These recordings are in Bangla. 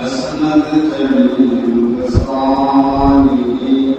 أسمدت من خصالك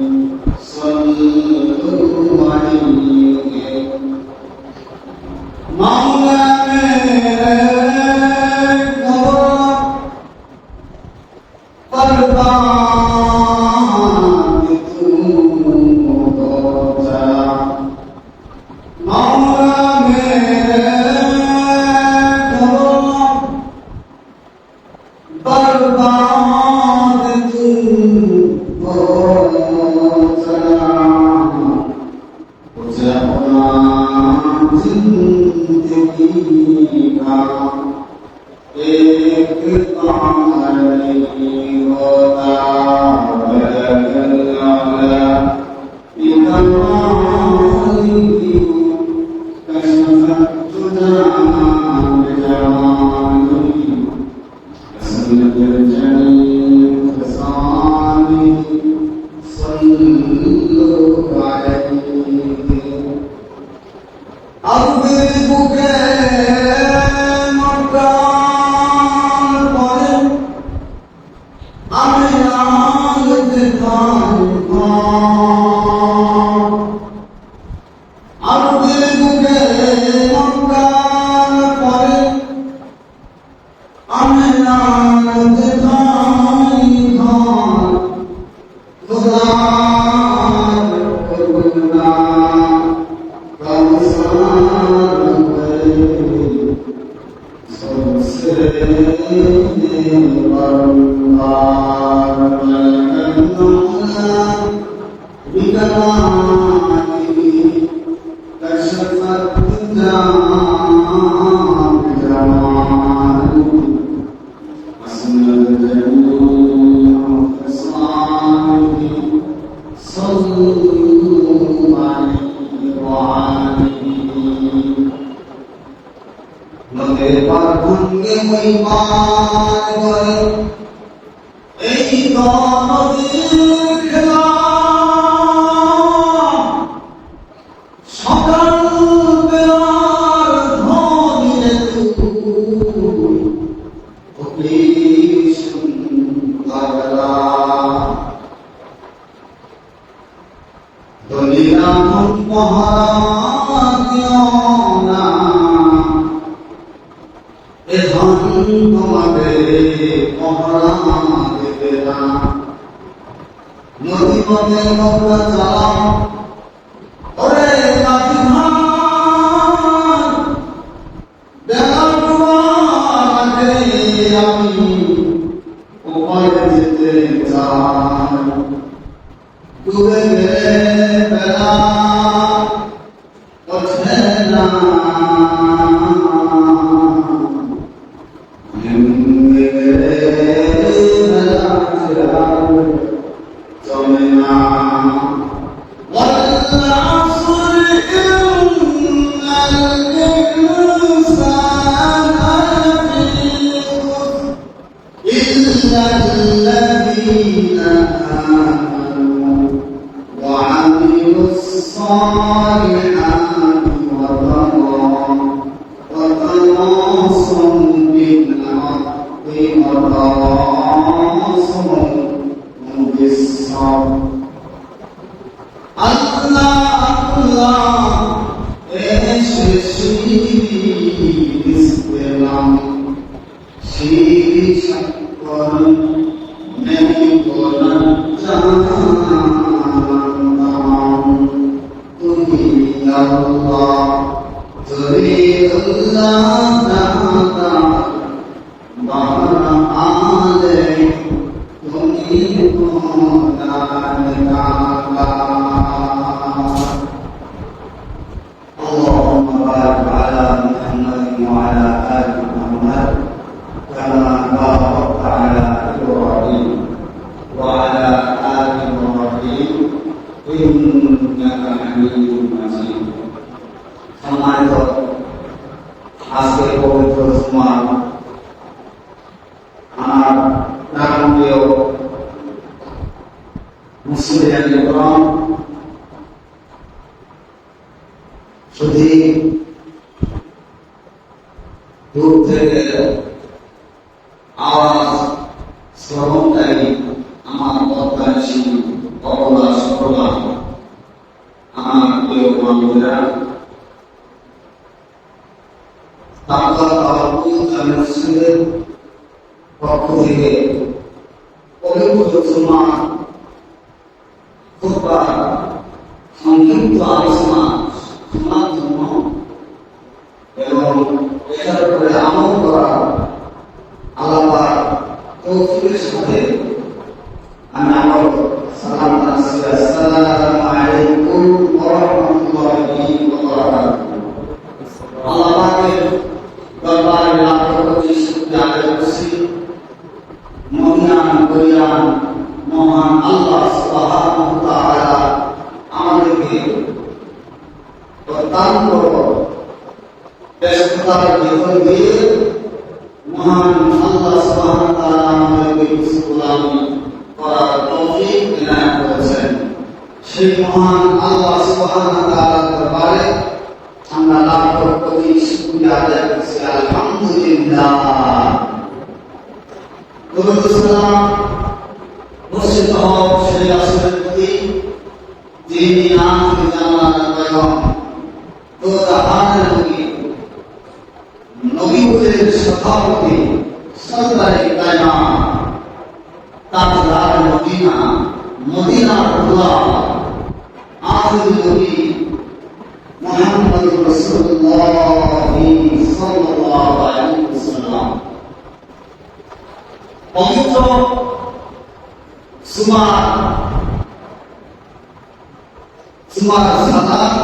জুমার সালাত,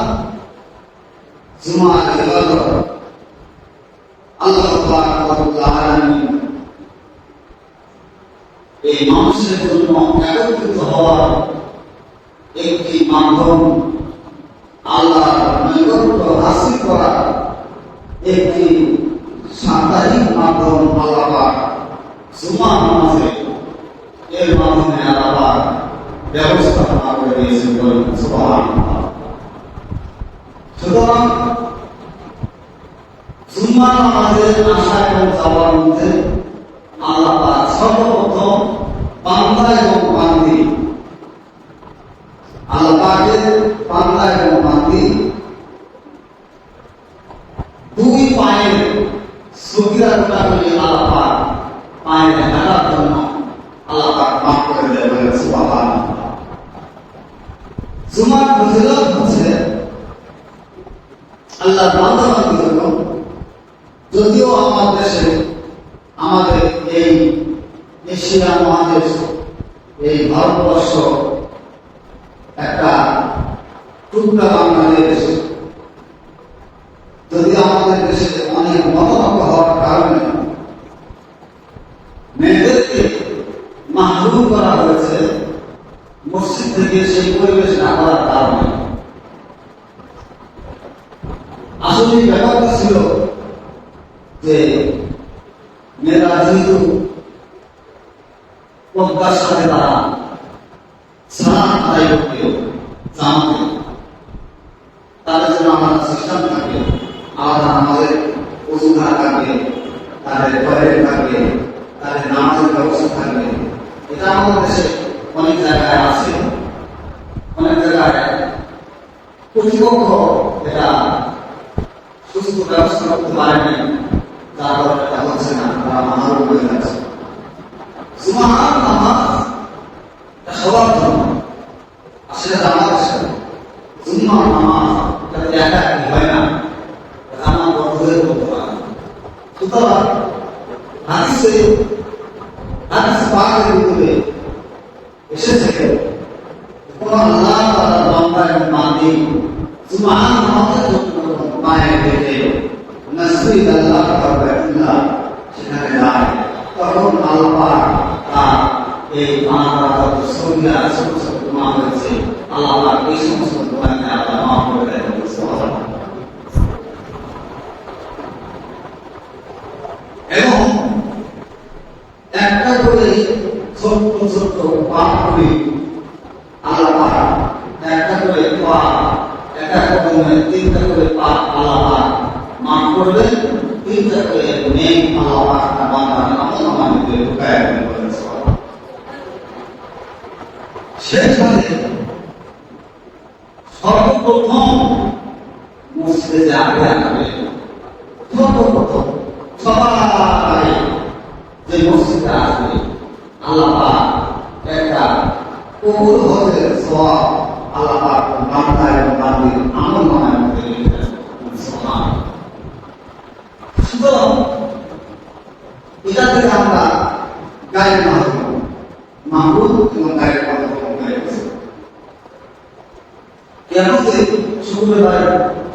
জুমার ইবাদত আল্লাহ পাক রব্বুল আলামিন এই মানুষের জন্য একত্রিত হওয়ার একটি মাধ্যম, আল্লাহর নৈকট্য হাসিল করার একটি সাপ্তাহিক মাধ্যম আল্লাহ পাক জুমা নামাজে এর মাধ্যমে আল্লাহ পাক ব্যবস্থাপনা করে দিয়েছেন। সুবহানাল্লাহ। সুতরাং জুমা নামাজে আসা এবং যাওয়ার মধ্যে আল্লাহ পাক সর্বপ্রথম বান্দা এবং বান্দি, আল্লাহ পাকের বান্দা এবং বান্দি দুই পায়ের সগীরা গুনাহগুলি আল্লাহ পাক পায়ের হাঁটার জন্য আল্লাহ পাক মাফ করে দেবেন। সুবহানাল্লাহ। জুমার ফজিলত হচ্ছে আল্লাহর বান্দাদের জন্য, যদিও আমাদের দেশে, আমাদের এই এশিয়া মহাদেশ, এই ভারতবর্ষ একটা টুকরা বাংলাদেশ, যদি আমাদের দেশে অনেক মতামত হওয়ার কারণে মেয়েদেরকে মাহরুম করা হয়েছে মসজিদ থেকে, সেই পরিবেশ না করার কারণে। আসলে ব্যাপারটা ছিল যে মেয়েরা যেহেতু পদ্মার সাথে তারা স্নান আদায় করতে জানতে, তাদের জন্য আমাদের সিস্টেম থাকে, আলাদা আমাদের ওজুঘা থাকবে, তাদের টয়লেট থাকবে, তাদের নামাজের ব্যবস্থা থাকবে। এটা আমাদের দেশে অনেক জায়গায় আছে, অনেক জায়গায় কর্তৃপক্ষ এটা সুস্থ ব্যবস্থা করতে পারেনি, যার কারণে এটা হচ্ছে না, তারা মাহরুম হয়ে যাচ্ছে। জুমার নামাজ সবার জন্য, আসলে আমাদের সাথে জুমার নামাজ এটা একা কি হয় না, আমার বন্ধুদের করতে পারে। সুতরাং হাদিস পাকের ভিতরে এসেছে কোন আল্লাহ তাআলার বান্দা এবং বান্দি জুমার নামাজের জন্য পায়ে হেঁটে মসজিদ আল্লাহ কাবা সেখানে যায়, তখন আল্লাহ পাক তার এই বান্দা যত সগীরা ছোট ছোট গুনাহ হয়েছে আল্লাহ পাক এই সমস্ত গুনাহকে আল্লাহ মাফ করে দেন। সুবহানাল্লাহ। এবং একটা করে ছোট্ট ছোট্ট পাপ করে আল্লাহ পাক একটা করে পাপ, একটা কদমে তিনটা করে পাপ আল্লাহ পাক মাফ করবেন, তিনটা করে নেক আল্লাহ পাক তার বান্দার আমলনামায় ঢুকায় দেবেন। সেই সাথে সর্বপ্রথম মসজিদে যাবে আসবে, সর্বপ্রথম সবাই যে মসজিদে আসবে আল্লাহ পাক একটা কবুল হজের সওয়াব আল্লাহ পাক বান্দা এবং বান্দির আমলনামায় মধ্যে লিখে দেন। সুবহানাল্লাহ। সুতরাং এটা থেকে আমরা গায়ের মাহরুম এবং গায়ের মাহরুম হয়ে গেছি।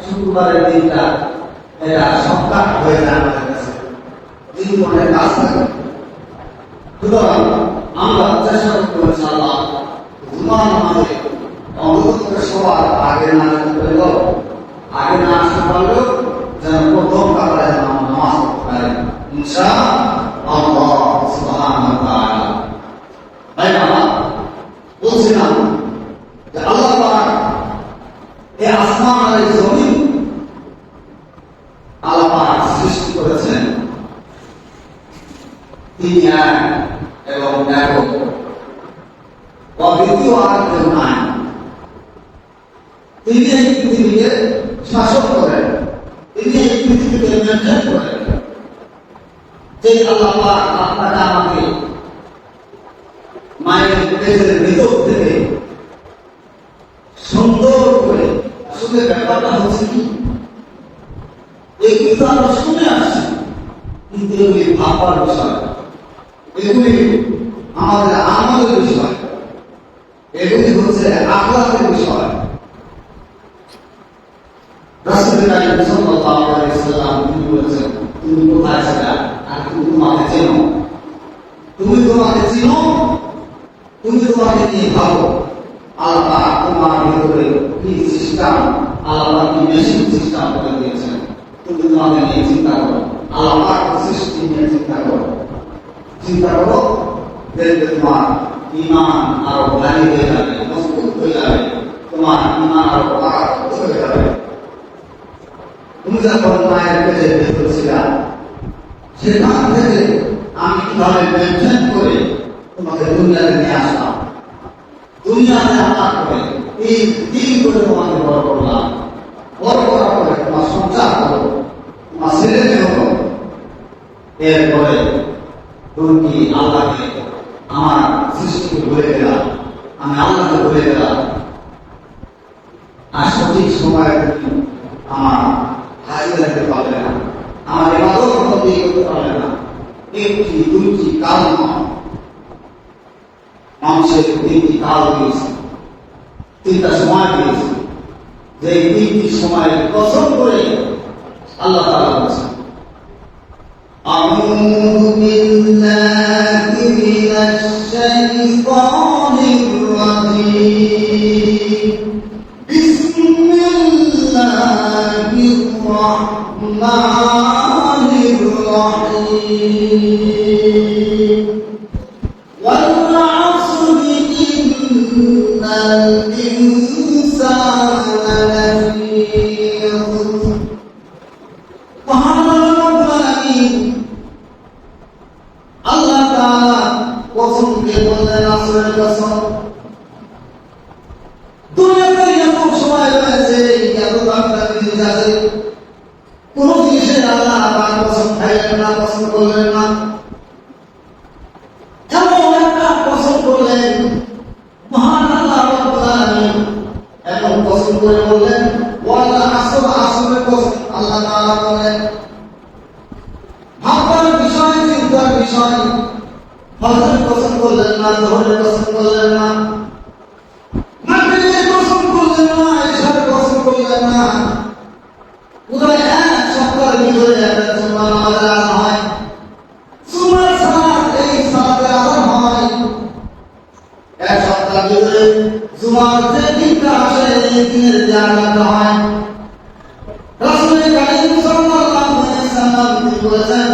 শুক্রবারের দিনটা এটা সপ্তাহ হয়ে যায় আমাদের কাছে, কিন্তু অনেক কাজ থাকে। সুতরাং আমরা চেষ্টা করবো ইনশাআল্লাহ জুমার নামাজে অন্তত সবার আগে না যেতে পারলেও, আগে না আসতে পারলেও যেন প্রথম কাতারে যেন আমরা নামাজ পড়তে পারি ইনশাআল্লাহ। সুবহানাল্লাহ। তাই আমরা বলছিলাম যে আল্লাহ পাক এই আসমান আর এই জমিন আল্লাহ পাক সৃষ্টি করেছেন, তিনি এক এবং একক, অদ্বিতীয় আর কেউ নাই। তিনি এই পৃথিবীকে শাসন করেন, তিনি এই পৃথিবীকে মেনটেন করেন। যে আল্লাহ পাক আপনাকে আমাকে মায়ের পেটের ভিতর থেকে সুন্দর করে, আসলে ব্যাপারটা হচ্ছে কি, এগুলি তো আমরা শুনে আসছি, কিন্তু এগুলি ভাববার বিষয়, এগুলি আমাদের আমলের বিষয়, এগুলি হচ্ছে আখলাকের বিষয়। রাসূল কারীম সাল্লাল্লাহু আলাইহি ওয়াসাল্লাম তিনি বলেছেন, তুমি কোথায় ছিলা আর তুমি তোমাকে চেনো, তুমি তোমাকে চিনো, তুমি তোমাকে নিয়ে ভাবো আল্লাহ তোমার ভিতরে কি সিস্টেম, আল্লাহ কি মেশিন সিস্টেম করে দিয়েছেন, তুমি তোমাকে নিয়ে চিন্তা করো, আল্লাহ সৃষ্টি নিয়ে চিন্তা করো, চিন্তা করো, দেখবে তোমার ঈমান আরো ভারী হয়ে যাবে, মজবুত হয়ে যাবে, তোমার ঈমান আরো পাকাপোক্ত হয়ে যাবে। তুমি যখন মায়ের পেটে ভেতর ছিলা, সেখান থেকে আমি কিভাবে মেনটেন করে তোমাকে দুনিয়াতে নিয়ে আসলাম, দুনিয়াতে আনার পরে এই দিন করে তোমাকে বড় করলাম, বড় করার পরে তোমার সংসার হলো, তোমার ছেলে মেয়ে হলো, এরপরে তুমি কি আল্লাহকে, আমার সৃষ্টিকে ভুলে গেলাম, আমি আল্লাহকে ভুলে গেলাম, আর সঠিক সময়ে তুমি আমার হাজির রাখতে পারবে না, আমার ইবাদত করতে পারবে না। একটি দুইটি কাল নয়, মানুষের তিনটি কাল দিয়েছে, তিনটা সময় দিয়েছে, যে তিনটি সময় কসম করে আল্লাহ তাআলা বলেছেন, আউযু বিল্লাহি মিনাশ শাইতানির রাজীম, বিসমিল্লাহির রাহমানির রাহিম, ওয়াল আসরি ইন্নাল ইনসানা লাফী আল্লাহ তাআলা কসমকে বললেন, আসরের কসম, দুনিয়াতে এত সময় রয়েছে, এত বার্তা জিনিস আছে, কোন জিনিসের আল্লাহ আবার কসম খাইলেন না, কসম করলেন না, এমন একটা কসম করলেন মহান আল্লাহ রাব্বুল আলামিন, এমন কসম করে বললেন, ওয়াল আসর, আসরের কসম আল্লাহ তাআলা বলেন। ভাববার বিষয়, চিন্তার বিষয়, ফজরের কসম করলেন না, যোহরের কসম করলেন না, মাগরিবের কসম করলেন না, ইশার কসম করলেন না। পুরো এক সপ্তাহের ভিতরে একটা জুমার নামাজ আদান হয়, জুমার সালাত, এই সালাতের আদান হয়, এক সপ্তাহের ভিতরে জুমার যে দিনটা আসে এই দিনের যে আদানটা হয়, রাসূল কারীম সাল্লাল্লাহু আলাইহি ওয়াসাল্লাম তিনি বলেছেন,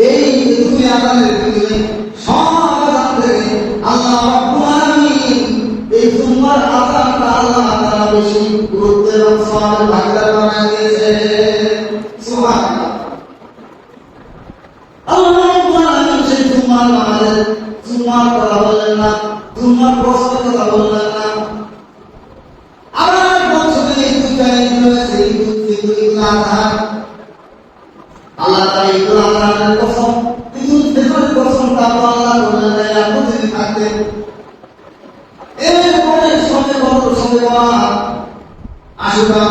এই দুই আদানের ভিতরে সব আদান থেকে আল্লাহ রাব্বুল আলামিন এই জুমার আদানটা আল্লাহ তাআলা বেশি গুরুত্ব এবং সওয়াবের ভাগীদার বানায় দিয়েছে। সুবহানাল্লাহ। আল্লাহ রাব্বুল আলামিন সেই জুমার নামাজের জুমার কথা বললেন না, জুমার প্রশ্নের কথা বললেন না, আবার বছরে এই দুইটা ঈদ রয়েছে, ঈদুল আযহা, আল্লাহ তাআলা ঈদুল আযহার কসম, ঈদুল ফিতরের কসম তারপর আল্লাহ বললেন না, এত দিন থাকতে, এরপরে সবে বদর, সবে বরাত, আশুরা,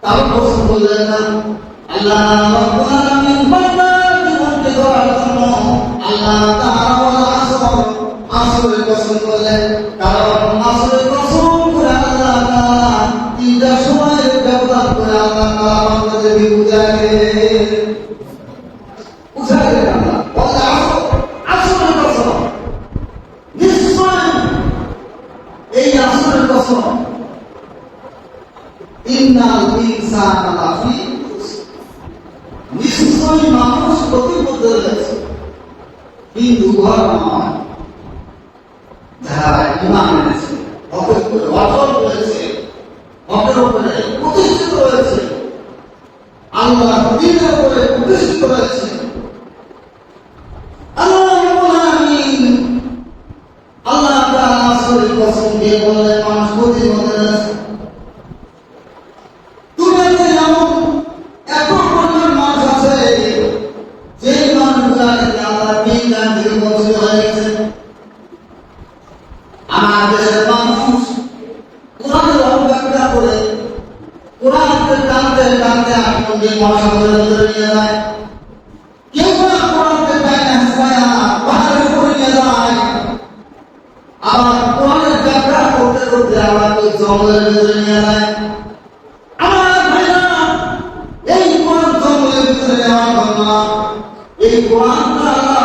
তার কসম বললেন না। আল্লাহ রাব্বুল আলামিন বান্দার জীবনকে গড়ার জন্য আল্লাহ তাআলা আসরের কসম করলেন, কারণ আসরের কসম করে আল্লাহ তাআলা তিনটা সময়ের ব্যবধান করে আল্লাহ তাআলা বান্দাদেরকে বুঝায় আল্লাহ বলে, আসরের কসম, নিশ্চয় এই আসরের কসম, ইন্নাল ইনসানা লাফী খুসর, নিশ্চয় মানুষ ক্ষতিগ্রস্ত হয়েছে, কিন্তু ঘর নয়, যারা ঈমান এনেছে, হকের উপরে অটল রয়েছে, হকের উপরে প্রতিষ্ঠিত রয়েছে, আল্লাহর দ্বীনের উপরে প্রতিষ্ঠিত রয়েছে। আল্লাহ রাব্বুল আলামিন আল্লাহ তাআলা আসরের কসম দিয়ে বললেন, মানুষ ক্ষতিগ্রস্ত হয়েছে। দুনিয়াতে এমন এত পরিমাণ মানুষ আছে, যে মানুষগুলাকে আল্লাহ বিজ্ঞান থেকে বঞ্চিত হয়ে গেছে। আমার দেশের মানুষ কোরআনের অবজ্ঞা করে, কোরআনকে টানতে টানতে আগুন মহাসাগরের ভিতরে নিয়ে যায়, কেউ না কোরআনকে টাইনে হাসায়া পাহাড়ের উপরে নিয়ে যায়, আবার কোরআনের ব্যাখ্যা করতে করতে আবার জঙ্গলের ভিতরে নিয়ে যায়। না এই কোরআনটা আল্লাহ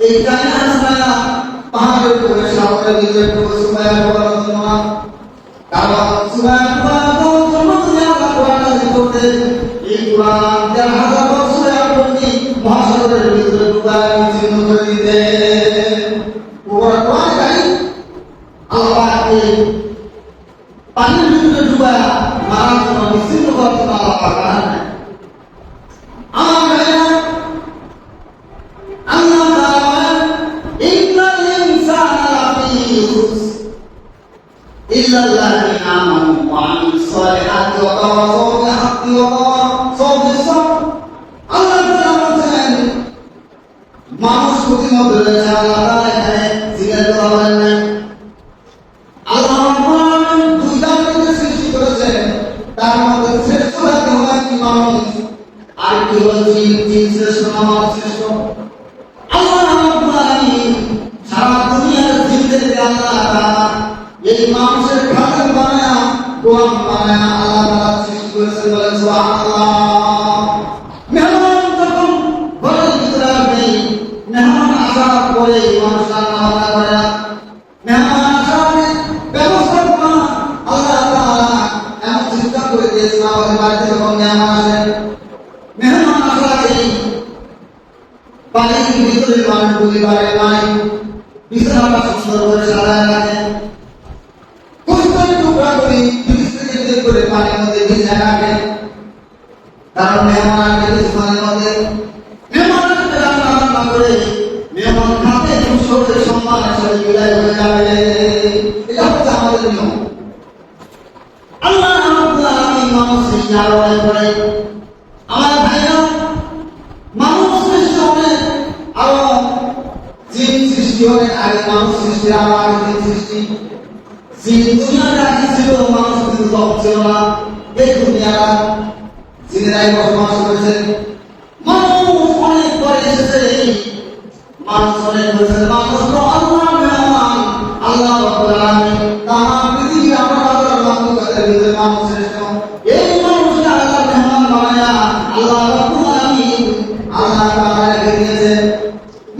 এই কায়নাতটা পাহাড়ের উপরে সাগরের ভিতরে সুবহানাল্লাহ না কারণ সুবহানাল্লাহ সমস্ত আল্লাহ কোরআন করতে এই কোরআন 1000 বছরের আপনি মহাসাগরের ভিতরে ডুবায় চিহ্ন করে দিতে কোরআন গাই আল্লাহকে পানির ভিতরে ডুবায় মারার জন্য বিচ্ছিন্ন করার জন্য আল্লাহ পাঠান আমার আল্লাহ তাআলা ইন্নাল ইনসানা লাফি খুসর ইল্লাল্লাযিনা আমানু ওয়া আমিলুস সালিহাতি ওয়া তাওয়াসাউ বিল হাক্কি ওয়া তাওয়াসাউ বিস সাবর আল্লাহ তাআলা বলেন মানুষ প্রতিমত রয়েছে আল্লাহ তাআলা এখানে জিজ্ঞেস করা হয় না আল্লাহ রাব্বুল দুই জাতিকে সৃষ্টি করেছেন তার মধ্যে শ্রেষ্ঠ জাতি হলো কি মানুষ আর কি হলো জিন শ্রেষ্ঠ মানব শ্রেষ্ঠ আল্লাহ রাব্বুল আলামিন সারা দুনিয়ার জিনদেরকে আল্লাহ তাআলা এই মানুষের খাদ্য বানায়া গোলাম বানায়া আল্লাহ তাআলা সৃষ্টি করেছেন বলেন সুবহানাল্লাহ মেহমান যখন ঘরের ভিতরে আসবে মেহমান আসার পরে মানুষ রান্না বান্না করে মেহমান আসার ব্যবস্থা করা আল্লাহ তাআলা এমন চিন্তা করে দিয়েছেন আমাদের বাড়িতে যখন মেহমান আসে মেহমান আসার আগে বাড়ির ভিতরে মানুষ পরিবারে নাই বিছানাটা সুন্দর করে সাজায় রাখে টুকরা করে ফ্রিজ করে পানির মধ্যে ভিজে রাখে কারণ মেহমান আসবে কিছুক্ষণের মধ্যে মেহমান আসবে রান্না করে মেহমান খাতে খুশি সম্মানের সাথে বিদায় হয়ে যাবে এটা হচ্ছে আমাদের নিয়ম আল্লাহ রাব্বুল আলামিন মানুষ সৃষ্টি আলোয় করে আমার ভাইরা মানুষ সৃষ্টি অনেক আরো জিন সৃষ্টি অনেক আগে মানুষ সৃষ্টি আরো আগে জিন সৃষ্টি জিন দুনিয়াতে আগে ছিল মানুষ কিন্তু তখন ছিল না এই দুনিয়া জিনেরাই বসবাস করেছে মানুষ অনেক পরে এসেছে মানুষ অনেক হয়েছে মানুষ তো আল্লাহ মেহমান আল্লাহ রাব্বুল আলামিন তামাম পৃথিবী আপনার মানবতার ভিতরে মানুষ শ্রেষ্ঠ এই মানুষকে আল্লাহ মেহমান বানায়া আল্লাহ রাব্বুল আলামিন আল্লাহ তাআলা রেখে দিয়েছে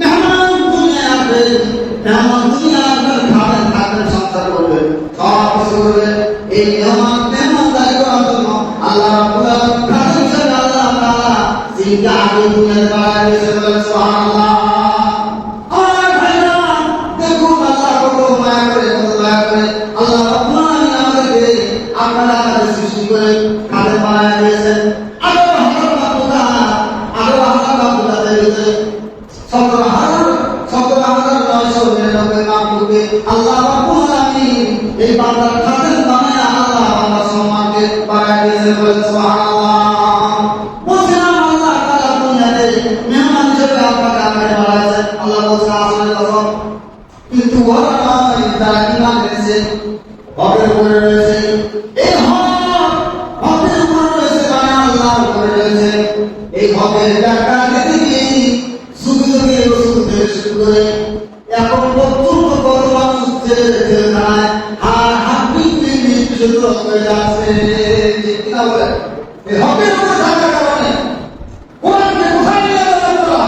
মেহমান দুনিয়ায় আসবে মেহমান দুনিয়ায় আসবে খাবেন থাকবেন সংসার করবেন সব কিছু করবেন এই মেহমানদারি করার জন্য আল্লাহ রাব্বুল আলামিন খাদ্য হিসেবে আল্লাহ তাআলা জিনকে আগে দুনিয়াতে বানায় দিয়েছে বলেন সুবহানাল্লাহ আমার ভাইরা দেখুন আল্লাহ কত মায়া করে আল্লাহ রাব্বুল আলামিন আমাদেরকে আপনারা সৃষ্টি করে খাদ্য বানায় দিয়েছেন আরো হাজার বান্দা ভিতরে 17,999 মাহবুবে আল্লাহ রাব্বুল আলামিন এই বান্দার খাদেম বানায়া আল্লাহ বান্দার সম্মানকে বাড়ায় দিয়েছেন বলেন সুবহানাল্লাহ বলছিলাম আল্লাহ তাআলা দুনিয়াতে মেহমান হিসেবে আপনাকে আমাকে বানাইছেন আল্লাহ বলছেন আসলে কসম কিন্তু ওরা নয় যারা ঈমান এনেছে হকের উপরে রয়েছে এই হকের উপরে রয়েছে মানে আল্লাহর উপরে রয়েছে এই হকের টাকা দেখি সুবিধে রসুলদের শুরু করে এখন পর্যন্ত কত মানুষ জেলে যায় আর হাঁটু শুরু হয়ে যাচ্ছে কিনা বলে এই হকের উপরে থাকার কারণে কোরআনকে কোথায় নিয়ে যাওয়া তোরা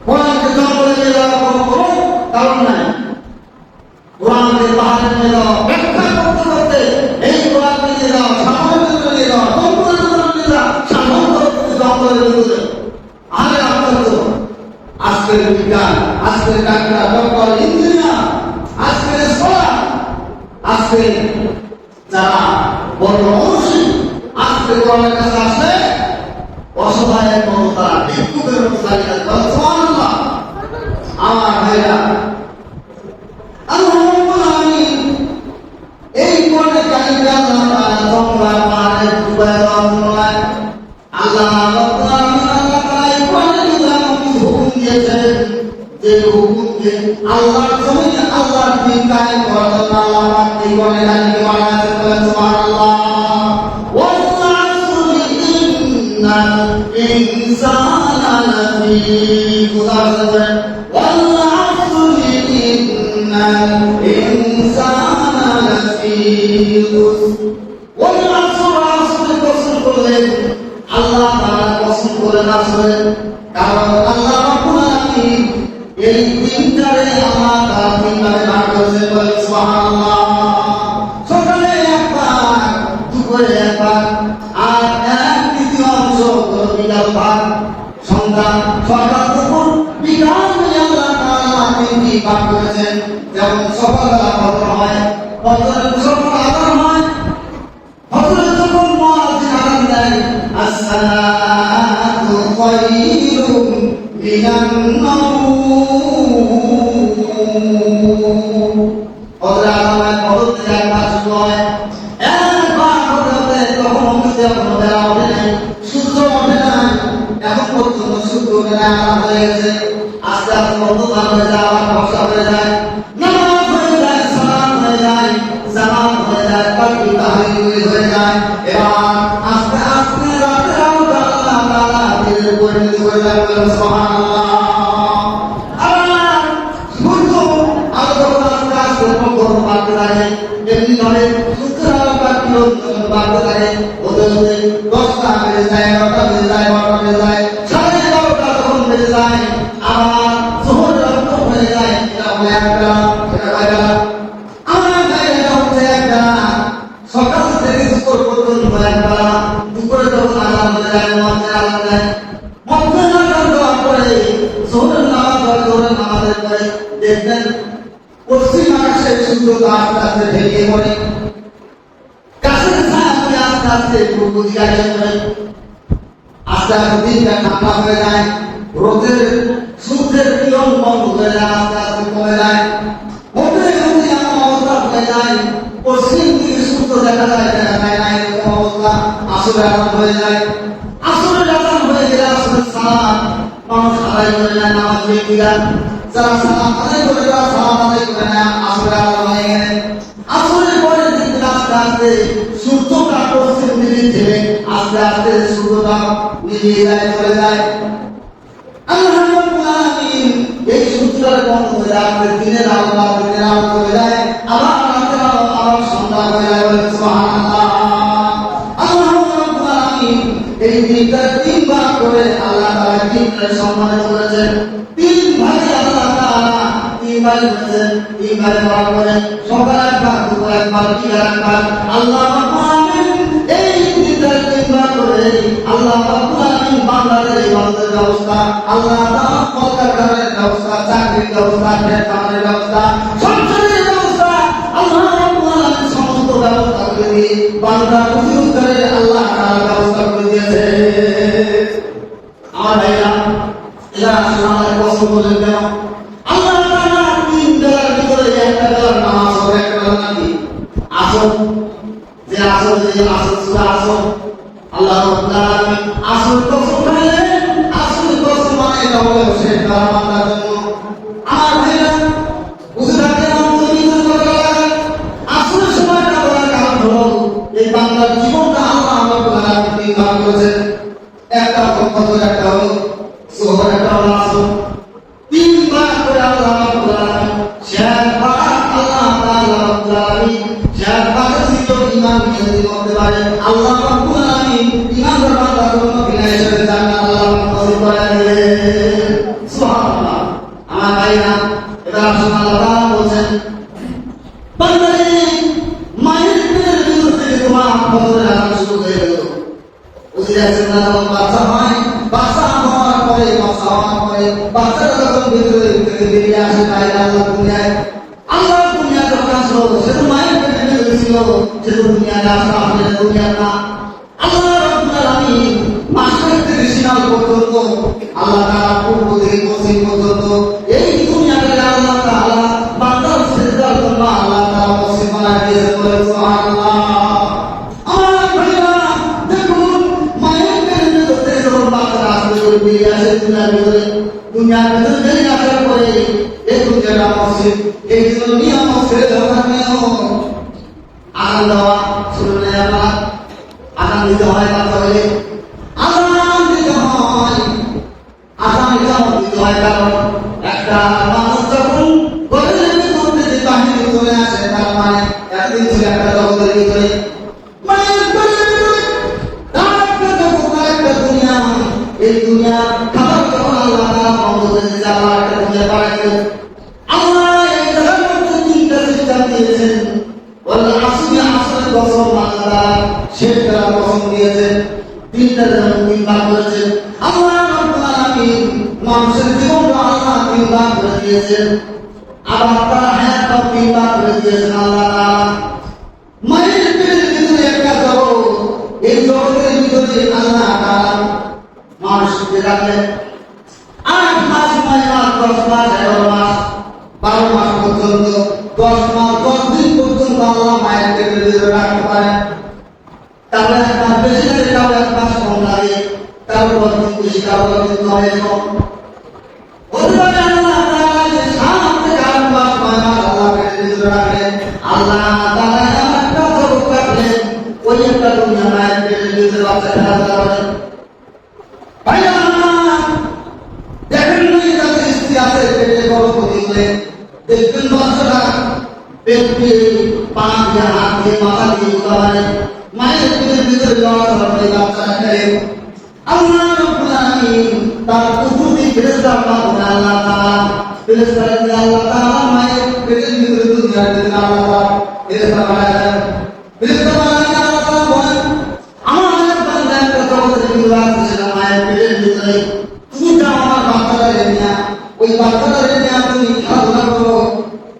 কোরআনকে জঙ্গলে নিয়ে যাওয়া কোনো কারণ নাই কোরআনকে পাহাড়ে নিয়ে যাওয়া ব্যাখ্যা করতে করতে এই কোরআনকে নিয়ে যাওয়া সামনের নিয়ে যাওয়া কম্পিউটার নিয়ে যাওয়া সাধারণ জঙ্গলের ভিতরে আরে আপনার তো আজকের বিজ্ঞান আজকের ডাক্তার ডক্টর ইঞ্জিনিয়ার আজকের স্কলার আজকে যারা বড় মনীষী আজকে কোরআনের কাছে আসলে অসহায়ের মতো তারা ভিক্ষুকের মতো দাঁড়িয়ে থাকে সুবহানাল্লাহ আমার ভাইরা আল্লাহ রাব্বুল আলামিন এই কোরআনের কাহিনী আল্লাহ তাআলা জঙ্গল পাহাড়ে ডুবায় দেওয়ার আল্লাহ রাব্বুল আলামিন আল্লাহ তাআলা এই কোরআনের কিছু হুকুম দিয়েছেন যে হুকুমকে আল্লাহর জমিনে আল্লাহর দিন কায়েম করার জন্য আল্লাহ পাক এই কোরআনের কাহিনী বানাইছেন বলেন সুবহানাল্লাহ ওয়াল আসরি ইন্নাল ইনসানা লাফি খুসর ওয়াল আসরি ইন্নাল ইনসানা লাফি খুসর ওয়াল আসর করলেন আল্লাহ তাআলা আলামিন কি পাঠ করেছেন, যেমন সকালবেলা ফজর হয়, ফজরের সকাল আযান হয়, ফজরের যখন মুয়াজ্জিন আযান দেয়, আসসালাতু খায়রুম মিনান নাওম, ফজর আযান হয়, ফজর থেকে একবার শুরু হয়, একবার হতে তখন অফিসে কোনো বেলা ওঠে নাই, সূর্য ওঠে নাই, এখন পর্যন্ত সূর্য ওঠে নাই, আরাম হয়ে গেছে, আস্তে আস্তে অন্ধকার হয়ে যায়, আবার বর্ষা হয়ে যায়, নামাজ হয়ে যায়, সালাত হয়ে যায়, জামাত হয়ে যায়, তাকবীর তাহলিল হয়ে যায়, এবার আস্তে আস্তে রাতের আলোটা আল্লাহ তাআলা দিনের পরিণত হয়ে যায়, বলেন সুবহানাল্লাহ। আর সূর্য আলো যখন আস্তে আস্তে প্রখর বাড়তে থাকে, এমনি ভাবে সূর্যের আলোটা কিরণ বাড়তে থাকে, হতে হতে 10টা বেজে যায়, 11টা বেজে যায়, 12টা বেজে যায়, 12:30টা যখন বেজে যায়, আবার জোহরের রক্ত হয়ে যায়, এটা হলো একটা, এটা হয় না। আমার এটা হচ্ছে একটা, সকাল থেকে দুপুর পর্যন্ত একটা, দুপুরে যখন আজান হয়ে যায়, মধ্যে আজান দেয়, মধ্যে আজান দেওয়ার পরে জোহরের নামাজ হয়, জোহরের নামাজের পরে দেখবেন পশ্চিম আকাশে সূর্য আস্তে আস্তে ঢেকে পড়ে, গাছের ছায়া আস্তে আস্তে পূর্ব দিকে এসে পড়ে, আস্তে আস্তে দিনটা ঠান্ডা হয়ে যায়, রোদের সূর্যের কিরণ বন্ধ হয়ে যায়, আস্তে আস্তে কমে যায়, হতে হতে এমন অবস্থা হয়ে যায়, পশ্চিম দিকে সূর্য দেখা যায়, দেখা যায় না, এরকম অবস্থা আসরের আজান হয়ে যায়, আসরের আজান হয়ে গেলে আসরের সালাত মানুষ আদায় করে নেয়, নামাজ ব্যক্তিরা যারা সালাত আদায় করে, যারা সালাত আদায় করে নেয়, আসরের আজান হয়ে গেলে আসরের পরে দেখবেন আস্তে আস্তে সূর্যটা পশ্চিম দিকে ছেড়ে আস্তে আস্তে সূর্যটা নিভিয়ে যায়, চলে যায়, আল্লাহ রাব্বুল আলামিন এই সূর্যের বন্ধ হয়ে যায়, দিনের আলো চলে যায়, আবার রাতের আলো আবার সন্ধ্যা হয়ে যায়, বলেন সুবহানাল্লাহ। আল্লাহ রাব্বুল আলামিন এই দিনটা 3 ভাগ করে আল্লাহ তাআলা দিনকে সম্মানিত করেছেন, 3 ভাগে আল্লাহ তাআলা 3 ভাগে করেছেন, 3 ভাগে ভাগ করে সকাল একবার, দুপুর একবার, বিকেল একবার, আল্লাহ রাব্বুল আলামিন এই দিনটা 3 ভাগ করে আল্লাহ রাব্বুল আলামিন বান্দাদের ইবাদতের ব্যবস্থা, আল্লাহ তাআলা কলকাতার ব্যবস্থা, চাকরির ব্যবস্থা, বেতনের ব্যবস্থা, সংসারের ব্যবস্থা, আল্লাহ রাব্বুল আলামিন সমস্ত ব্যবস্থা করে দিয়ে বান্দা খুশি করে আল্লাহ তাআলা ব্যবস্থা করে দিয়েছে। আমার ভাইরা, এরা আসলে আমাদের কষ্ট বলেন কেন? আল্লাহ তাআলা 3 বেলার ভিতরে একটা বেলার নামাজ হবে, একটা বেলা নাকি আসর, যে আসর, যে আসর সূরা আসর, আল্লাহ রাব্বুল আলামিন আসর কসম খাইলেন, আসর কসম মানে এটা হলো শেষ বেলা বান্দার জন্য। আমার ভাইরা বুঝে থাকলে আমাদের নিজের কথা লাগে, আসরের সময়টা বলার কারণ হলো এই বান্দার জীবনটা আল্লাহ রাব্বুল আলামিন 3 ভাগ করেছেন, একটা হলো ফজর, একটা হলো যোহর, একটা হলো আসর, 3 ভাগ করে আল্লাহ রাব্বুল আলামিন শেষ ভাগ আল্লাহ তাআলা রাব্বুল আলামিন শেষ ভাগে ছিল ঈমান নিয়ে করতে পারে, আল্লাহ রাব্বুল আলামিন ঈমানদার বান্দার জন্য বিনা হিসাবে জান্নাত আল্লাহ নসিব করে দেন, সুবহানাল্লাহ। আমার ভাইরা, এবার আসুন আল্লাহ তাআলা বলেন, বান্দারে মায়ের পেটের ভিতর থেকে তোমার ফজরের আজান শুরু হয়ে গেল, বুঝে যাচ্ছেন না? যখন বাচ্চা হয়, বাচ্চা হওয়ার পরে বাচ্চাটা যখন ভিতরে থেকে বেরিয়ে আসে বাইরে আল্লাহ দুনিয়ায়, আল্লাহ দুনিয়া যখন আসলো সে তো মায়ের পেটের ভিতরে ছিল, সে তো দুনিয়াতে আসলো, আসলে দুনিয়ার না। আল্লাহ রাব্বুল আলামিন মাশরিক থেকে শিমাল পর্যন্ত, আল্লাহ তাআলা পূর্ব থেকে পশ্চিম পর্যন্ত এই দুনিয়াতে আল্লাহ তাআলা বান্দার সিজদার জন্য আল্লাহ তাআলা মসজিদ বানায় দিয়েছেন, বলেন সুবহানাল্লাহ। আমার ভাইরা দেখুন, মায়ের পেটের ভিতর থেকে যখন বাচ্চাটা আসলে বেরিয়ে আসে দুনিয়ার ভিতরে বেরিয়ে আসার পরে এই দুনিয়াটা মসজিদ, এই জন্য নিয়ম মসজিদে ঢোকার নিয়ম আজান দেওয়া শুরু নেই, আমার আজান দিতে হয়, বাচ্চা হলে আজান দিতে হয়, আজান দিতে হয়, কারণ একটা মানুষ যখন ঘরের ভিতর থেকে বাহিরে চলে আসে, তার মানে একদিন ছিল একটা জগতের ভিতরে, মায়ের পেটের ভিতরে তার একটা জগৎ, একটা দুনিয়া, এই দুনিয়া খাবার যখন আল্লাহ তাআলা বন্ধ করে দিয়েছে, আল্লাহ একটা দুনিয়া বানাইছেন, আল্লাহ এই জায়গার মধ্যে 3টা সিস্টেম দিয়েছেন, বলে আসলে আসলে কসম আল্লাহ শেষ বেলার কসম দিয়েছেন, 3টা যেমন 3 ভাগ করেছেন, আল্লাহ রাব্বুল আলামিন মানুষের জীবনটা আল্লাহ তিন ভাগ করে দিয়েছেন, আবার তার হায়াতটাও তিন ভাগ করে দিয়েছেন আল্লাহ তাআলা। মায়ের পেটের ভিতরে একটা জগৎ, এই জগতের ভিতরে আল্লাহ তাআলা মানুষকে রাখলেন 8 মাস 9 মাস 10 মাস 11 মাস 12 মাস পর্যন্ত, 10 মাস 10 দিন পর্যন্ত আল্লাহ মায়ের পেটের ভিতরে রাখতে পারেন। তারপরে এক মাস বেশি লাগে, কারো এক মাস কম লাগে, কারো 10 দিন বেশি, কারো 10 দিন কম। হতে পারে আল্লাহ তাআলা যে 7 থেকে 8 মাস 9 মাস আল্লাহ পেটের ভিতরে রাখলেন, আল্লাহ তাআলা এমন একটা জগৎ রাখলেন, ওই একটা দুনিয়া মায়ের পেটের ভিতরে বাচ্চা খেলাধুলা করে। ভাইয়া দেখেন নই যাদের স্ত্রী আছে পেটে গর্ভবতী হয়ে, দেখবেন বাচ্চাটা পেটে পা দিয়ে হাত দিয়ে মাথা দিয়ে উঠাবারে মায়ের পেটের ভিতরে লড়াচড়া করে বাচ্চাটা খেলে। আল্লাহ রাব্বুল আলামিন তার কুদরতি ফেরেশতার মাধ্যমে আল্লাহ তাআলা ফেরেশতারা দিয়ে আল্লাহ তাআলা মায়ের পেটের ভিতরে দুনিয়ার ভিতরে আল্লাহ তাআলা ফেরেশতা বানালেন। ফেরেশতা বানালেন আল্লাহ তাআলা বলেন, আমার বান্দা একটা জগতের ভিতরে আছে, সেটা মায়ের পেটের ভিতরে। তুমি যাও আমার বাচ্চাটাকে নিয়ে, ওই বাচ্চাটাকে নিয়ে তুমি খেলাধুলা করো,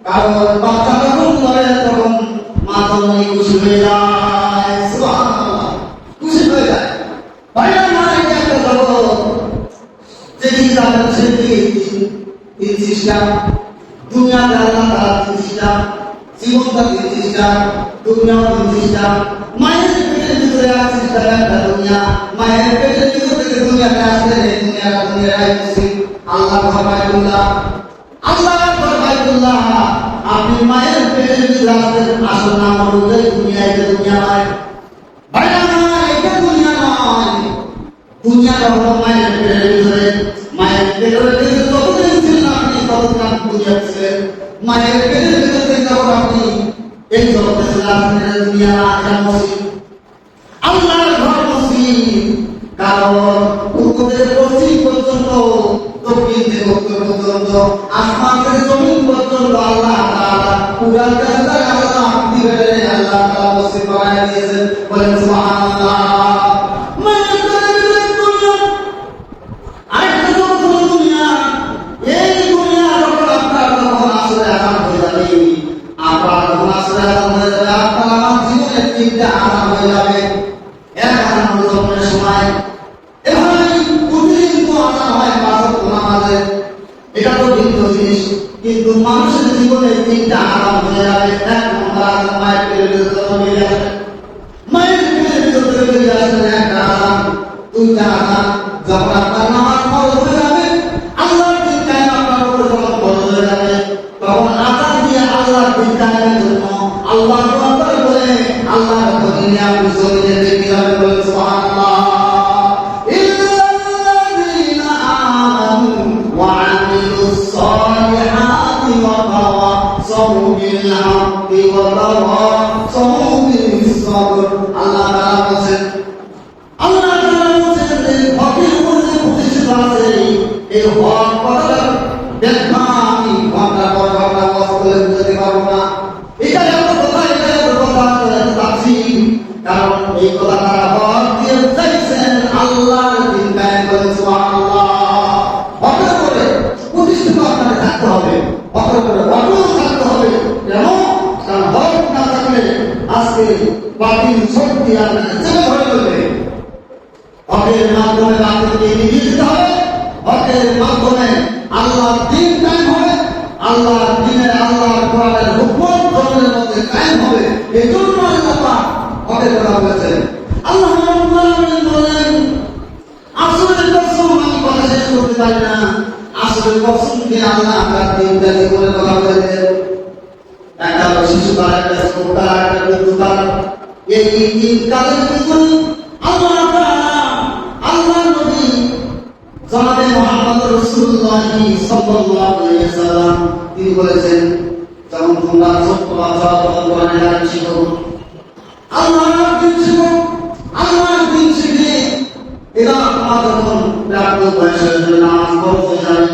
কারণ বাচ্চাটা যখন মরে তখন মা জননী খুশি হয়ে যায়, সুবহানাল্লাহ, খুশি হয়ে যায়। ভাইয়া আমার এটা একটা জগৎ, যেদিকে যাবেন সেদিকে তিন সিস্টেম, দুনিয়াতে আল্লাহ তাআলা তিন সিস্টেম, জীবনটা তিন সিস্টেম, দুনিয়াও তিন সিস্টেম। মায়ের পেটের ভিতরে আছে একটা দুনিয়া, মায়ের পেটের ভিতর থেকে দুনিয়াতে আসলে এই দুনিয়াটাই মুসিব। আল্লাহ বাইতুল্লাহ, আল্লাহ বাইতুল্লাহ, আপনি মায়ের পেটের ভিতরে আসলেন, আসল নাম হলো দুনিয়া, এটা দুনিয়া নয় ভাইয়া, এটা দুনিয়া নয়। দুনিয়াটা হলো মায়ের পেটের ভিতরে। মায়ের পেটের ভিতরে যতদিন ছিলেন আপনি ততদিন আপনি দুনিয়া ছিলেন। মায়ের পেটের ভিতরে যখন আপনি এই জগতে চলে আসেন, এটা দুনিয়া না, এটা মসজিদ। আল্লাহর ঘর মসজিদ, কারণ পূর্ব থেকে পশ্চিম পর্যন্ত, দক্ষিণ থেকে উত্তর পর্যন্ত, আসমান থেকে জমিন পর্যন্ত আল্লাহ তাআলা পুরা জায়গায় আল্লাহ দিবেন, আল্লাহ তাআলা মসজিদ বানায় দিয়েছেন। বলেন সুবহানাল্লাহ। মায়ের পেটের দুনিয়া আরেকটা জগৎ হলো দুনিয়া। এই দুনিয়া যখন আপনার যখন আসলে আরাম হয়ে যাবে, আপনার যখন আসলে আরাম হয়ে যাবে, আপনার আমার জীবনের 3টা আরাম হয়ে যাবে। এক আরাম হলো জন্মের সময়, এভাবে প্রতিদিন তো আরাম হয় 5 ওয়াক্ত নামাজে, এটা তো ভিন্ন জিনিস, কিন্তু মানুষের জীবনে 3টা আরাম হয়ে যাবে। 1 নম্বর আরাম মায়ের পেটের ভিতরে বেরিয়ে আসবে, মায়ের পেটের ভিতরে বেরিয়ে আসবে একটা আরাম। 2টা আরাম, যখন আপনার নামাজ ফরজ হয়ে যাবে, আল্লাহর দিন কায়েম আপনার উপরে যখন ফরজ হয়ে যাবে, তখন আযান দিয়ে আল্লাহর দিন কায়েমের জন্য আল্লাহু আকবার বলে আল্লাহর দিনে আপনি জমিনে দেখে যাবেন। বলেন সুবহানাল্লাহ। ইল্লাল্লাযীনা আমানু ওয়া আমিলুস সালিহাতি ওয়া তাওয়াসাউ বিল হাক্কি ওয়া তাওয়াসাউ বিস সাবর। আল্লাহ তাআলা বলেন, আল্লাহ তাআলা বলেন যে হকের উপর যে প্রতিষ্ঠিত আছে, এই হক কথাটা ব্যাখ্যা আমি ঘন্টা পর ঘন্টা বলে বুঝতে পারবো না। এটা এত কথা, এটা এত কথা, এত তাফসীর, কারণ এই কথা তারা হক দিয়ে চাইছেন আল্লাহর দিন কায়েম করেন। সুবহানাল্লাহ। হকের উপরে প্রতিষ্ঠিত আপনাকে থাকতে হবে, হকের উপরে অটল থাকতে হবে। কেন? কারণ হক না থাকলে আজকে বাতিল শক্তি আপনাকে চেপে ধরে ফেলবে। হকের মাধ্যমে বাতিলকে এগিয়ে যেতে হবে, হকের মাধ্যমে আল্লাহর দিন কায়েম হবে, আল্লাহর দিনের আল্লাহর কোরআনের হুকুম জমিনের মধ্যে কায়েম হবে। এই জন্য আল্লাহ পাক হকের কথা বলেছেন। আল্লাহ রাব্বুল আলামিন বলেন, আসলের কসম, আমি কথা শেষ করতে পারি না, আসলের কসম দিয়ে আল্লাহ তার 3টা জীবনের কথা বলেছেন। একটা হলো শিশুকাল, একটা ছোটকাল, একটা বৃদ্ধকাল। এই 3 কালের ভিতরে আল্লাহ তাআলা আল্লাহর নবী জনাবে মুহাম্মদ রাসূলুল্লাহ সাল্লাল্লাহু আলাইহি ওয়াসাল্লাম তিনি বলেছেন, যখন তোমরা ছোট বাচ্চা তখন কোরআনের শিখো, আল্লাহর দিন শিখো, আল্লাহর দিন শিখে এরা তোমার যখন প্রাপ্ত বয়স হয়ে যাবে, নামাজ ফরজ হয়ে যাবে,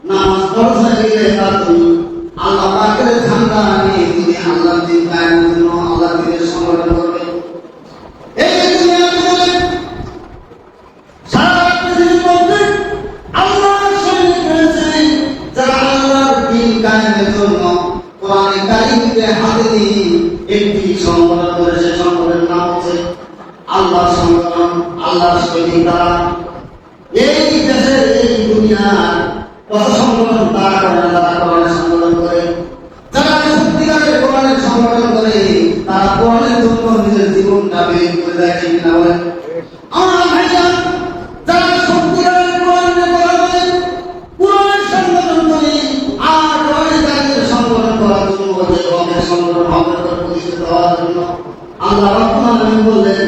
নামাজ ফরজ হয়ে গেলে তার তুমি আল্লাহ পাকের ঝান্ডা নিয়ে তুমি আল্লাহর দিন কায়েমের জন্য আল্লাহর দিনের সংগঠন করবে। এই দুনিয়ার ভিতরে সারা পৃথিবীর মধ্যে আল্লাহর সৈনিক রয়েছে, যারা কায়েমের জন্য কোরআনে কারীমকে হাতে নিয়ে একটি সংগঠন করেছে। সংগঠনের নাম হচ্ছে আল্লাহর সংগঠন, আল্লাহর সৈনিক। তারা এই দেশের এই দুনিয়ার কত সংগঠন তারা করে না, তারা কোরআনের সংগঠন করে। যারা সত্যিকারের কোরআনের সংগঠন করে তারা কোরআনের জন্য নিজের জীবনটা বের করে দেয়। ঠিক না বলেন? আমার ভাইজান, যারা সত্যিকারের কোরআনের কোরআনের সংগঠন করে আর কোরআনের কাজের সংগঠন করার জন্য বলে হকের সংগঠন, হকের করে প্রতিষ্ঠিত হওয়ার জন্য আল্লাহ রাব্বুল আলামিন বললেন,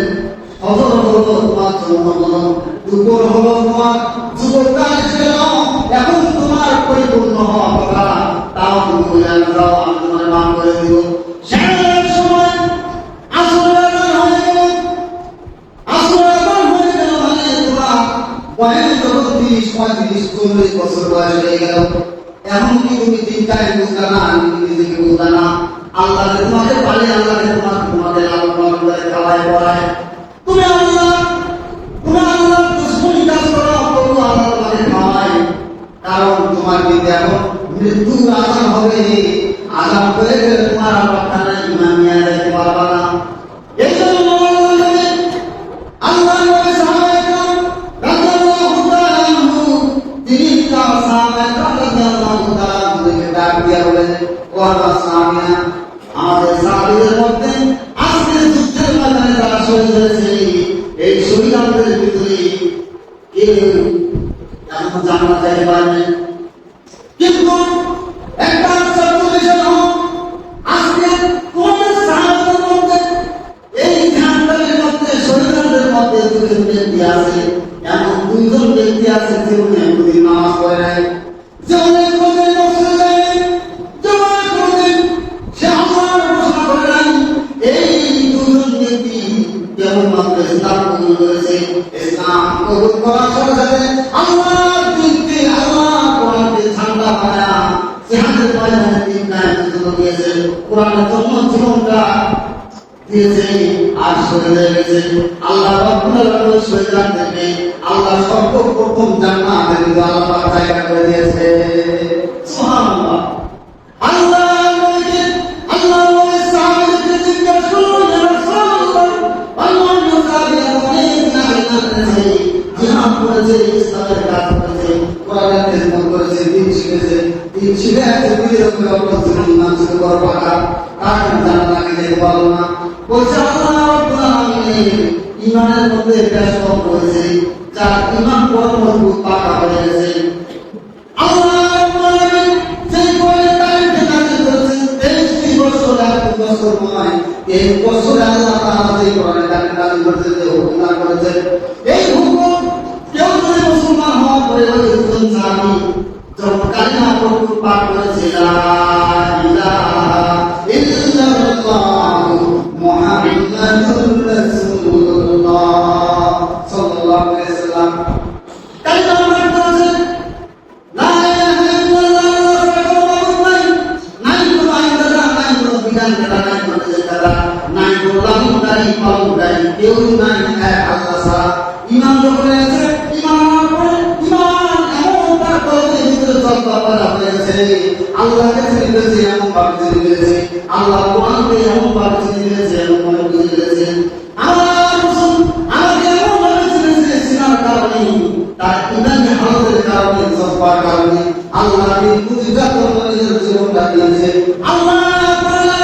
ফজর হলো তোমার জন্য হলো, দুপুর হলো তোমার যুবককাল ছিল, এখন তোমার পরিপূর্ণ হওয়া কথা, তাও তুমি বলে যাও, আমি তোমার নাম করে দিব। শেষ সময় আসরের হয়ে গেল, আসরের হয়ে গেল, মানে তোমার বয়স যখন 30, 35, 40 বছর বয়স হয়ে গেল, এখন কি তুমি চিন্তায় বুঝলা না, তুমি নিজেকে বুঝলা না? আল্লাহ তোমাকে পালে, আল্লাহ তোমাদের আল্লাহ খাওয়ায় পড়ায়, তুমি আল্লাহ দুশ্মনী কাজ করো, তবু আল্লাহ তোমাকে খাওয়ায়। কারণ তোমার কিন্তু এখন মৃত্যুর আজান হবে, আজান হয়ে গেলে তোমার রক্ষা ইমান নিয়ে যাইতে পারবা না। এই জন্য আল্লাহ তিনি তার ডাক দিয়া বলেন, আমাদের সাহাবীদের মধ্যে আজকের যুদ্ধের ময়দানে যারা শহীদ হয়েছে, এই শহীদদের ভিতরে কেউ এখন জান্নাত যাইতে পারবে, কিন্তু একটা সত্য বিষয় হলো আজকে তোমাদের সাহাবীদের মধ্যে এই জান্নাতের মধ্যে শহীদদের মধ্যে দুজন ব্যক্তি আছে, এমন দুইজন ব্যক্তি আছে যে উনি নামাজ পড়ে নাই, যে অনেক কোনদিন মসজিদে যায়, যে অনেক কোনদিন সে আল্লাহর ঘোষণা করে নাই। এই দুজন ব্যক্তি কেবলমাত্র ইসলাম কবুল করেছে। ইসলাম কবুল করার সাথে সাথে আল্লাহর দিনকে, আল্লাহর কোরআনকে ঠান্ডা পায়া জিহাদের ময়দানে দিন কায়েমের দিয়েছে, কোরআনের জন্য জীবনটা দিয়েছে, আর শহীদ হয়ে গেছে। আল্লাহ রাব্বুল আলামিন শহীদদেরকে আল্লাহ সর্বপ্রথম জান্নাতের ভিতরে আল্লাহ জায়গা করে দিয়েছে। সুবহানাল্লাহ। আল্লাহ সাহাবীদেরকে জিজ্ঞাসা করলেন, ইয়া রাসূলুল্লাহ, আল্লাহ জিহাদ করেছে, ইসলামের কাজ করেছে, কোরআনের খেদমত করেছে, দ্বীন শিখেছে, দ্বীন শিখে আছে, দ্বীনের উপরে অগ্রসর ইমান ছিল বড় পাকা, তার জান্নাতে যেতে পারলো না। বলছে আল্লাহ রাব্বুল আলামিন ইমানের মধ্যে বেশ কম করেছে, যার ইমান বড় মজবুত পাকা হয়ে গেছে। আল্লাহ রাব্বুল আলামিন যে কোরআনের কারিমকে নাযিল করেছেন 23 বছর, 1 বছর নয়, এই বছরে আল্লাহ তাআলা যে কোরআনের কারিম নাযিল করেছেন, যে হুকুম করেছেন, এই হুকুম কেউ যদি মুসলমান হওয়ার পরে ওই দুজন সাহাবী যখন কালিমা পাঠ করেছে, লা ইলাহা ইল্লাল্লাহু মুহাম্মাদুর রাসূলুল্লাহ সাল্লাল্লাহু আলাইহি ওয়াসাল্লাম, কালিমা পাঠ করেছে, লা ইলাহা ইল্লাল্লাহ, নাই কোনো আইনদাতা, নাই কোনো বিধানদাতা, নাই কোনো জেদাতা, নাই কোনো লালনকারী পালনকারী, কেউ নাই এক আল্লাহ ছাড়া। ইমান যখন আছে, ইমান পরে ইমান এমন তার কলবের ভিতরে জজ্বা পয়দা হয়েছে, আল্লাহকে চিনে ফেলেছে, এমন ভাবে চিনে ফেলেছে, আল্লাহ কোরআনকে এমন ভাবে চিনে ফেলেছে, এমন ভাবে বুঝে ফেলেছে, আমার রাসূল আমাকে এমন ভাবে চিনেছে, চিনার কারণে, তার ইমানের হালতের কারণে, জজ্বার কারণে আল্লাহকে বুঝিটা করে নিজের জীবনটা দিয়েছে। আল্লাহ তাআলা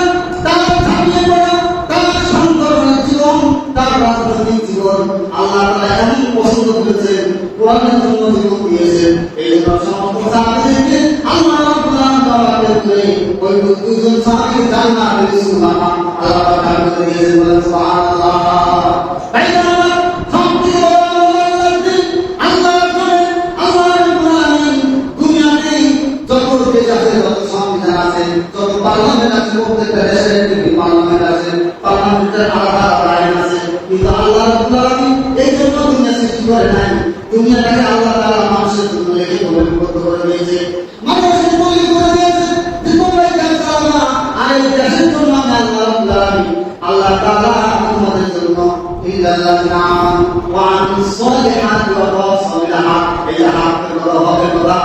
তার ঝাঁপিয়ে পড়া, তার সন্তানের জীবন, তার রাজনৈতিক জীবন আল্লাহ তাআলা এমন পছন্দ করেছেন, কোরআনের জন্য জীবন দিয়েছেন। এই জন্য সমস্ত সাহাবীদেরকে আল্লাহ রাব্বুল আলামিন করে ওই দুজন সাহাবী জান্নাতের সুবহানাল্লাহ আল্লাহ তাআলা করে দিয়েছেন। বলেন সুবহানাল্লাহ। তাই না সবচেয়ে আল্লাহ করে আল্লাহ রাব্বুল আলামিন দুনিয়াতে যত দেশ আছে, যত সংবিধান আছে, যত পার্লামেন্ট আছে, প্রত্যেকটা দেশের একটি পার্লামেন্ট আছে, পার্লামেন্টের আলাদা আইন আছে, কিন্তু আল্লাহ রাব্বুল আলামিন এই জন্য দুনিয়া সৃষ্টি করে নাই, দুনিয়াটাকে আল্লাহ তাআলা মানুষের জন্য লিখে পরিবর্তন করে দিয়েছে, মানুষের তৈরি করে দিয়েছে যে তোমরা কাজ করো না, আর এই দেশের জন্য আমি আল্লাহ রাব্বুল আলামিন আল্লাহ তাআলা তোমাদের জন্য ইল্লাল্লাযিনা আমানু ওয়া আমিলুস সালিহাতি ওয়া তাওয়াসাউ বিল হক, এই হকের কথা, হকের কথা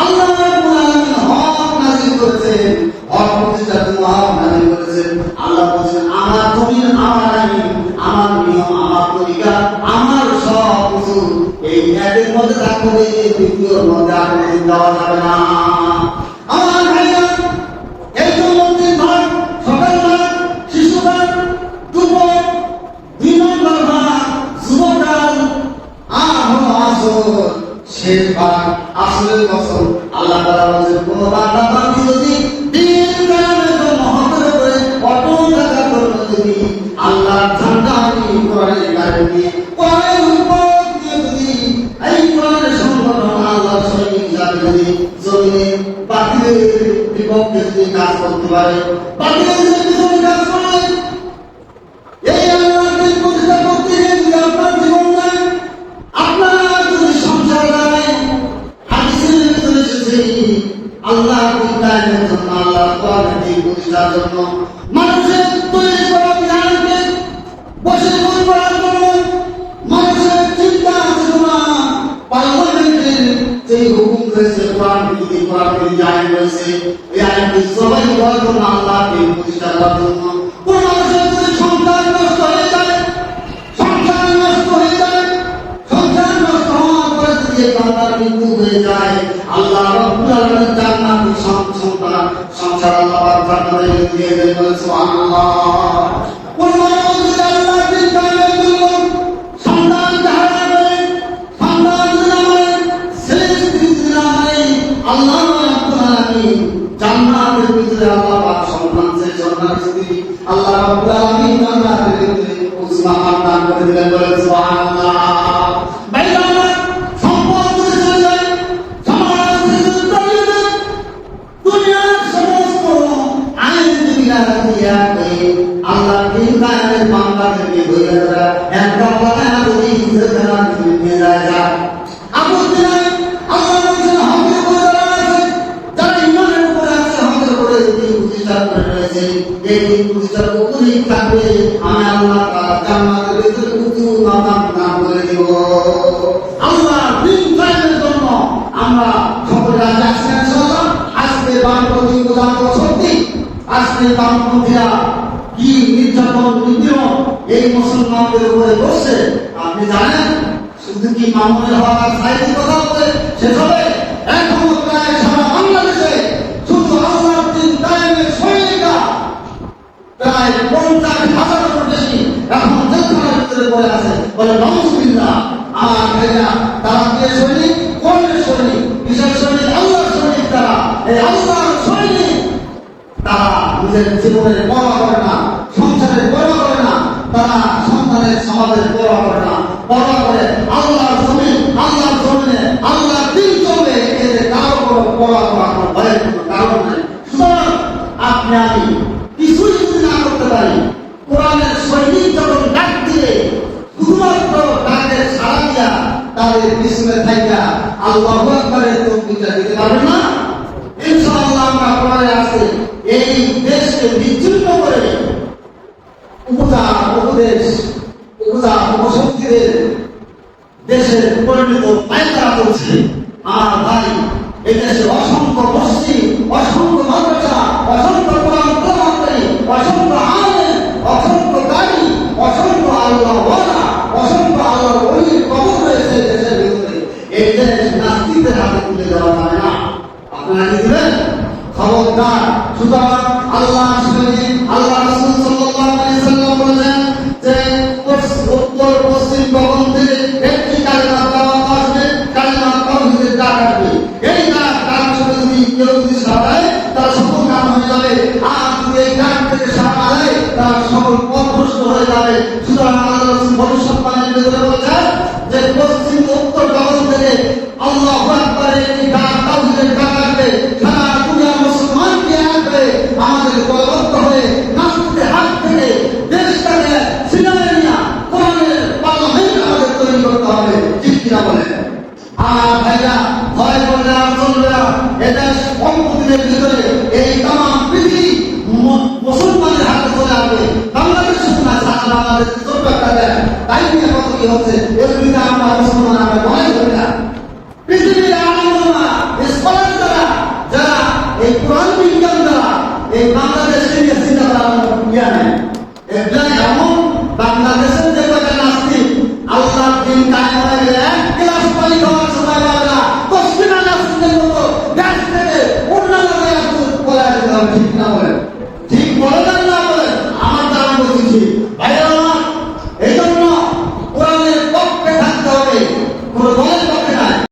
আল্লাহ রাব্বুল আলামিন হক নাযিল করেছেন, হক প্রতিষ্ঠার জন্য হক নাযিল করেছেন। আল্লাহ বলেছেন আমার জমিন আমার আইন, আমার নিয়ম আমার তরিকা আমার সব কিছু এই একের মধ্যে থাকতে হবে, দ্বিতীয়র মধ্যে আর দেওয়া যাবে না। আমার ভাইরা এই জন্মদিন ভাগ সকাল ভাগ শিশু ভাগ দুপুর 2 নম্বর ভাগ যুবকাল আর হলো আসর শেষ ভাগ আসরের বছর। আল্লাহ তাআলা বলেন কোন বান্দা বান্দি যদি দিন কায়েমের জন্য হকের উপরে অটল থাকার জন্য যদি আল্লাহর ঝান্ডা আমি কোরআনের কায়েম দিয়ে কোরআনের উপর দিয়ে যদি এই কোরআনের সংগঠন আল্লাহর সৈনিক হিসাবে যদি জমিনে বাতিলের বিপক্ষে যদি কাজ করতে পারে, বাতিলের বিপক্ষে কাজ করে এই আল্লাহকে প্রতিষ্ঠা করতে গিয়ে যদি আপনার জীবন দেয়, আপনার যদি সংসার দেয়, হাদিসের ভিতরে এসেছে আল্লাহ কায়েমের জন্য আল্লাহ কোরআনের প্রতিষ্ঠার জন্য মানুষের তৈরি করা বিধানকে বসে করার জন্য মানুষের চিন্তা চেতনা পার্লামেন্টের যে হুকুম রয়েছে কোরআন ভিত্তিক কোরআন আইন রয়েছে, এই আইনকে সবাই করার জন্য আল্লাহকে প্রতিষ্ঠা করার জন্য কোন মানুষের যদি সংসার নষ্ট হয়ে যায়, সংসার নষ্ট হয়ে যায়, সংসার নষ্ট হওয়ার পরে যদি বান্দার মৃত্যু হয়ে যায়, আল্লাহ রাব্বুল আলামিন জান্নাতি সংসার আল্লাহ পাক জান্নাতে দিয়ে দেন। বলেন সুবহানাল্লাহ। কোন মানুষ যদি আল্লাহর দিন কায়েমের জন্য সন্তান ধারণ করে, সন্তান যদি হয়, ছেলে স্ত্রী যদি হয়, আল্লাহ রাব্বুল আলামিন জান্নাতের ভিতরে আল্লাহ পাক সন্তান সে সন্তান স্ত্রী আল্লাহ রাব্বুল আলামিন জান্নাতের ভিতরে উসমান দান করে দিলেন। বলেন সুবহানাল্লাহ। ভাইরা আমার সম্পদ যদি চলে যায়, সমাজ যদি চলে যায়, দুনিয়ার সমস্ত আইনজীবীরা দিয়া আল্লাহ দিন কায়েমের বান্দাদেরকে ধরে ধরা একটা কথা যদি ইজ্জতরা নিয়ে যায়, আপত্তি নাই। আল্লাহ বলেছেন হকের উপরে যারা আছে, যারা ইমানের উপরে আছে, হকের উপরে দিন প্রতিষ্ঠা করে রয়েছে, এই দিন প্রতিষ্ঠার উপরেই থাকবে, আমি আল্লাহ তাআলা জান্নাতের ভিতরে উঁচু মাকাম দান করে দেব। আল্লাহ দিন কায়েমের জন্য আমরা সকলে রাজি আছি ইনশাআল্লাহ। আজকে বামপন্থী প্রধান শক্তি, আজকে বামপন্থীরা কি নির্যাতন নিপীড়ন এই মুসলমানদের উপরে করছে আপনি জানেন? শুধু কি মামুনের হক আর সাইদের কথা বলে শেষ হবে? এখনো প্রায় সারা বাংলাদেশে শুধু আল্লাহর দিন কায়েমের সৈনিকরা প্রায় 50,000-এর বেশি এখন জেলখানার ভিতরে পড়ে আছে। বলে নাউজুবিল্লাহ। আমার ভাইরা তারা কে সৈনিক? কোনের সৈনিক? কিসের সৈনিক? আল্লাহর সৈনিক। তারা এই আল্লাহর সৈনিক, তারা নিজের জীবনের পরোয়া করে না, সংসারের পরোয়া করে না, তারা সন্তানের সমাজের পরোয়া করে না, পরোয়া করে আল্লাহর জমিন, আল্লাহর জমিনে আল্লাহর দিন চলবে, এদের কারো কোনো পরোয়া করার কোনো ভয়ের কোনো কারণ নেই। সুতরাং আপনি আমি কিছুই যদি না করতে পারি, কোরআনের সৈনিক যখন ডাক দিয়ে শুধুমাত্র ডাকের সাড়া দিয়া তাদের পিছনে থাইকা আল্লাহু আকবারের তকবীরটা দিতে পারবেন না, ইনশাআল্লাহ আমরা পরে আছে এই দেশকে বিচ্ছিন্ন করে উপশক্তিদের দেশের পরিণত পায়তারা করছে। আমার ভাই, এই দেশে অসংখ্য মসজিদ, অসংখ্য মাদ্রাসা, অসংখ্য কোরআন প্রমাণকারী, অসংখ্য আলেম, অসংখ্য গাড়ি, অসংখ্য আল্লাহ ওয়ালা, অসংখ্য আল্লাহ ওলির কবর রয়েছে দেশের ভিতরে। এই দেশ নাস্তিকদের হাতে তুলে দেওয়া যায় না। আপনারা কি দিবেন? খবরদার। সুতরাং আল্লাহ আল্লাহ রাসূল সাল্লাল্লাহু আলাইহি ওয়াসাল্লাম বলেছেন যে উত্তর পশ্চিম গগন থেকে একটি কালিমা দাওয়াত আসবে, কালিমা তাওহীদের ডাক আসবে। এই ডাক যদি কেউ যদি সাড়ায় তার সকল কাম হয়ে যাবে, আর যদি এই ডাক থেকে সাড়া দেয় তার সকল পথ ভ্রষ্ট হয়ে যাবে। সুতরাং আল্লাহ রাসূল ভবিষ্যৎবাণীর ভিতরে বলেছেন যে পশ্চিম উত্তর গগন থেকে আল্লাহু আকবারের একটি ডাক, তাওহীদের ডাক আসবে। সারা দুনিয়ার মুসলমানকে আসবে আমাদের দলবদ্ধ হয়ে নাস্তিকের হাত থেকে দেশটাকে ছিনায় নিয়ে কোরআনের পার্লামেন্ট আমাদের তৈরি করতে হবে। ঠিক কিনা বলেন? আর ভাইরা, ভয় করলে আর চলবে না। এদেশ অল্পদিনের ভিতরে এই তাম পৃথিবী মুসলমানের হাতে চলে আসবে। বাংলাদেশ শুধু না, সারা বাংলাদেশ ছোট্ট একটা দেশ, তাই নিয়ে কত কি হচ্ছে এর বিরুদ্ধে আমরা মুসলমান আমরা ভয় করি না। পৃথিবীর আলমা স্কলার যারা এই কোরআন হবে, ঠিক না বলেন?